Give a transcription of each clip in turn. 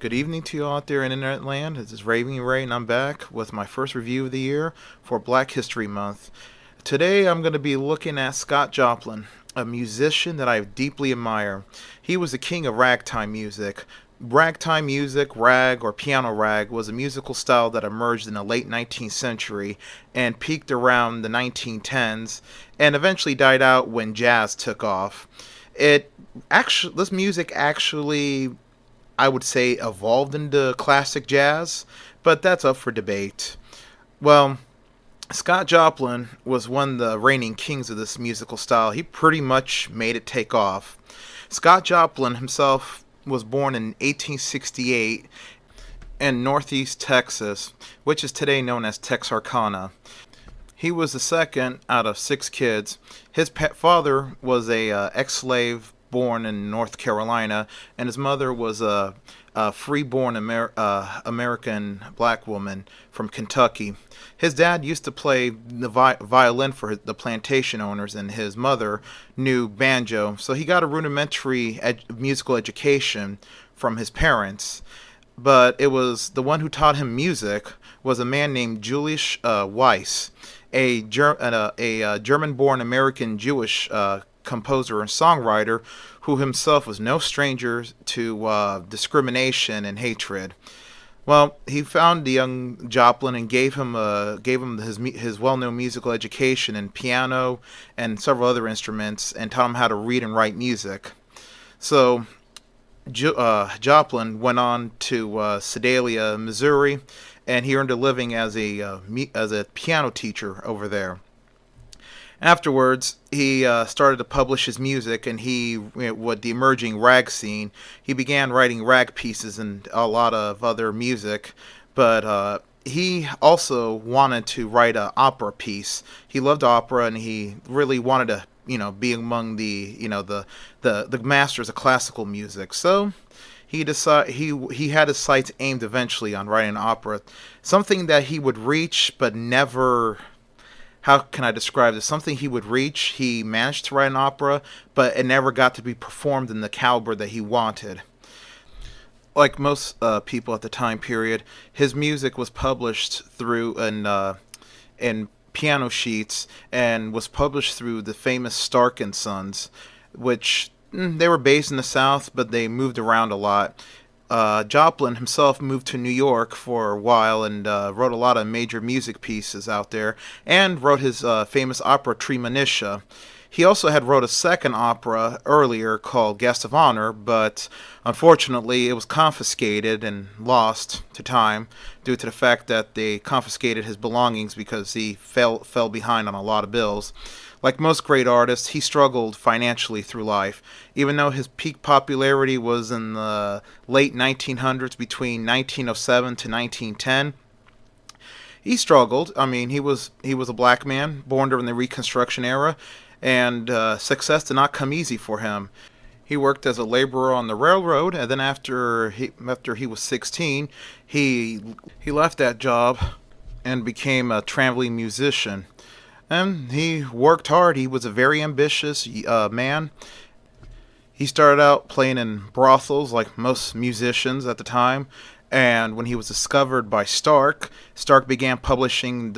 Good evening to you all out there in Internet Land. This is Raving Ray, and I'm back with my first review of the year for Black History Month. Today I'm going to be looking at Scott Joplin, a musician that I deeply admire. He was the king of ragtime music. Ragtime music, rag or piano rag, was a musical style that emerged in the late 19th century and peaked around the 1910s and eventually died out when jazz took off. This music actually, I would say, evolved into classic jazz, but that's up for debate. Well, Scott Joplin was one of the reigning kings of this musical style. He pretty much made it take off. Scott Joplin himself was born in 1868 in Northeast Texas, which is today known as Texarkana. He was the second out of six kids. His father was a ex-slave born in North Carolina, and his mother was a free-born American black woman from Kentucky. His dad used to play the violin for the plantation owners, and his mother knew banjo, so he got a rudimentary musical education from his parents. But it was the one who taught him music was a man named Julius Weiss, a German-born American Jewish composer and songwriter who himself was no stranger to discrimination and hatred. Well, he found the young Joplin and gave him his well-known musical education in piano and several other instruments, and taught him how to read and write music. So Joplin went on to Sedalia, Missouri, and he earned a living as a piano teacher over there. Afterwards, he started to publish his music, and with the emerging rag scene, he began writing rag pieces and a lot of other music. But he also wanted to write an opera piece. He loved opera, and he really wanted to, be among the masters of classical music. So he had his sights aimed eventually on writing an opera, something that he would reach, but never. How can I describe this? Something he would reach. He managed to write an opera, but it never got to be performed in the caliber that he wanted. Like most people at the time period, his music was published through in piano sheets, and was published through the famous Stark and Sons, which they were based in the South, but they moved around a lot. Joplin himself moved to New York for a while and wrote a lot of major music pieces out there, and wrote his famous opera Treemonisha. He also had wrote a second opera earlier called Guest of Honor, but unfortunately it was confiscated and lost to time due to the fact that they confiscated his belongings because he fell behind on a lot of bills. Like most great artists, he struggled financially through life. Even though his peak popularity was in the late 1900s, between 1907 to 1910, he struggled. I mean, he was a black man born during the Reconstruction era, and success did not come easy for him. He worked as a laborer on the railroad, and then after he was 16, he left that job and became a traveling musician. And he worked hard. He was a very ambitious man. He started out playing in brothels like most musicians at the time. And when he was discovered by Stark began publishing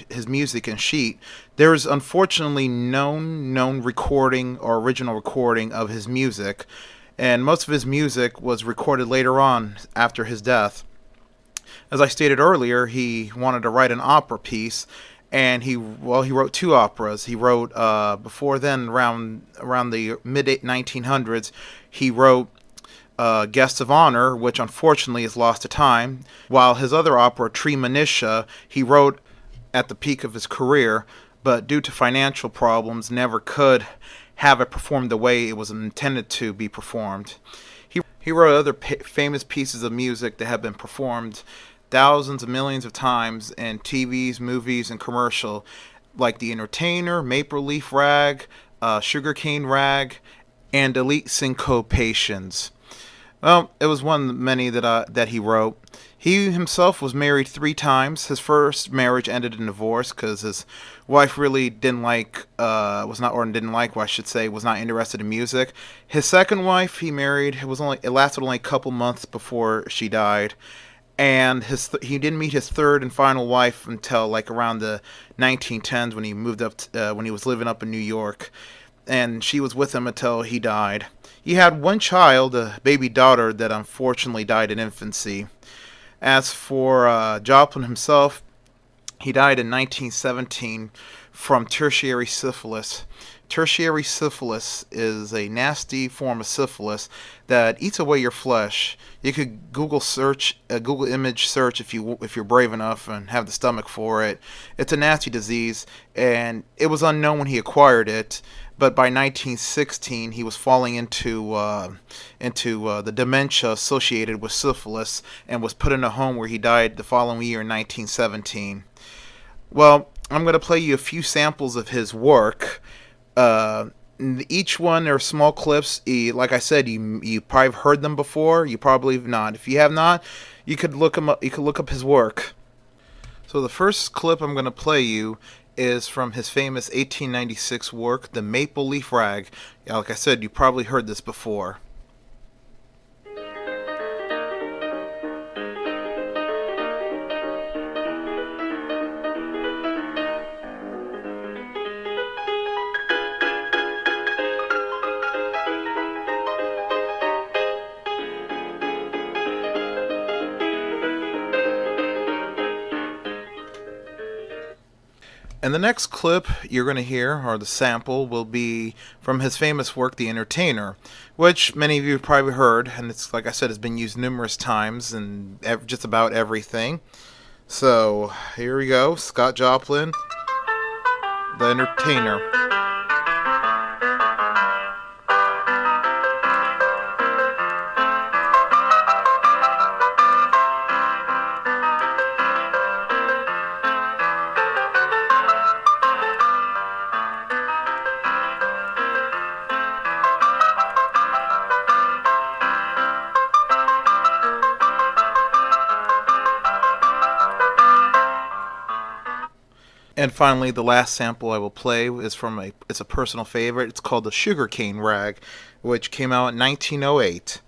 his music in sheet. There is unfortunately known recording or original recording of his music. And most of his music was recorded later on after his death. As I stated earlier, he wanted to write an opera piece. And he wrote two operas. He wrote before then, around the mid 1900s, he wrote Guests of Honor, which unfortunately is lost to time. While his other opera, Treemonisha, he wrote at the peak of his career, but due to financial problems, never could have it performed the way it was intended to be performed. He wrote other famous pieces of music that have been performed thousands of millions of times in TVs, movies, and commercial, like The Entertainer, Maple Leaf Rag, Sugarcane Rag, and Elite Syncopations. Well, it was one of the many that he wrote. He himself was married 3 times. His first marriage ended in divorce because his wife really didn't like was not or didn't like, well, I should say, was not interested in music. His second wife he married, it lasted only a couple months before she died, and he didn't meet his third and final wife until like around the 1910s when he moved when he was living up in New York, and she was with him until he died. He had one child, a baby daughter, that unfortunately died in infancy. As for Joplin himself, he died in 1917 from tertiary syphilis. Tertiary syphilis is a nasty form of syphilis that eats away your flesh. You could Google image search if you're brave enough and have the stomach for it. It's a nasty disease, and it was unknown when he acquired it. But by 1916, he was falling into the dementia associated with syphilis and was put in a home where he died the following year in 1917. Well, I'm going to play you a few samples of his work. Uh, each one are small clips. Like I said, you probably have heard them before. You probably have not. If you have not, you could look him up. You could look up his work. So the first clip I'm going to play you is from his famous 1896 work, "The Maple Leaf Rag." Yeah, like I said, you probably heard this before. And the next clip you're going to hear, or the sample, will be from his famous work, "The Entertainer," which many of you have probably heard, and it's, like I said, has been used numerous times in just about everything. So, here we go. Scott Joplin, "The Entertainer." And finally, the last sample I will play is it's a personal favorite. It's called "The Sugarcane Rag," which came out in 1908.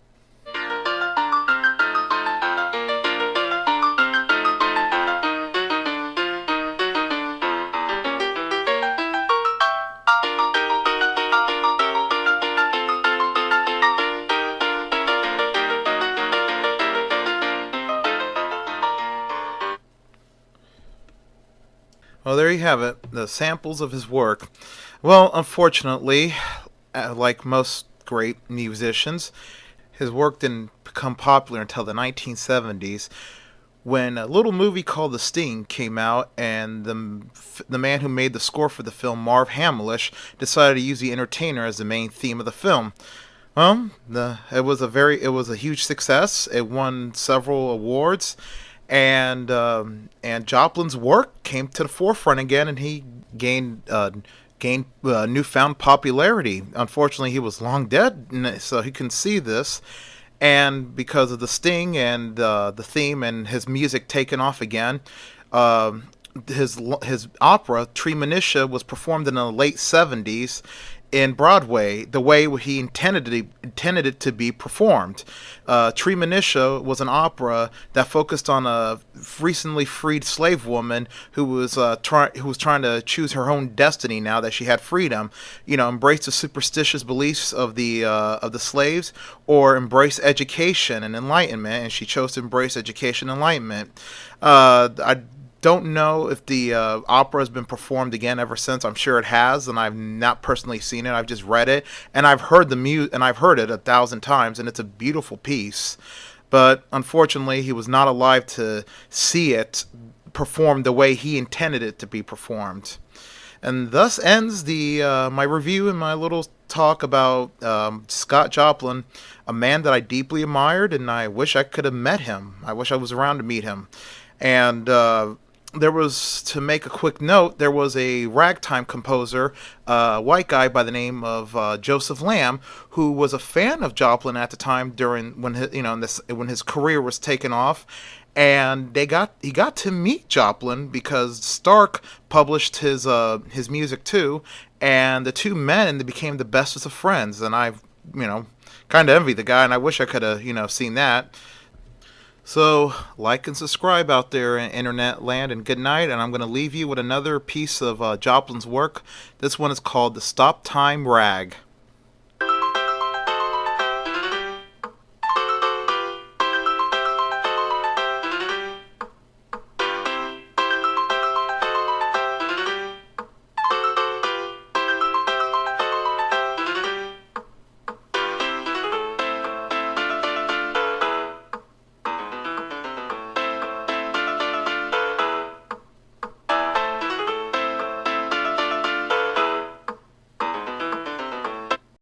Well, there you have it, the samples of his work. Well, unfortunately, like most great musicians, his work didn't become popular until the 1970s, when a little movie called The Sting came out, and the man who made the score for the film, Marv Hamlish, decided to use the entertainer as the main theme of the film. Well, it was a huge success. It won several awards, and Joplin's work came to the forefront again, and he gained newfound popularity. Unfortunately, he was long dead, so he can see this. And because of the Sting and the theme and his music taking off again, uh, his opera Treemonisha was performed in the late 70s in Broadway the way he intended it to be performed. Treemonisha was an opera that focused on a recently freed slave woman who was trying to choose her own destiny now that she had freedom. You know, embrace the superstitious beliefs of the slaves, or embrace education and enlightenment. And she chose to embrace education and enlightenment. I don't know if the opera has been performed again ever since. I'm sure it has, and I've not personally seen it. I've just read it, and I've heard and I've heard it 1,000 times, and it's a beautiful piece. But unfortunately, he was not alive to see it performed the way he intended it to be performed. And thus ends the my review and my little talk about Scott Joplin, a man that I deeply admired, and I wish I could have met him. I wish I was around to meet him. And there was, to make a quick note, there was a ragtime composer, a white guy by the name of Joseph Lamb, who was a fan of Joplin at the time during when his, when his career was taking off, and he got to meet Joplin because Stark published his music too, and the two men they became the bestest of friends, and I you know kind of envy the guy, and I wish I could have seen that. So, like and subscribe out there in internet land, and good night. And I'm going to leave you with another piece of Joplin's work. This one is called The Stop Time Rag.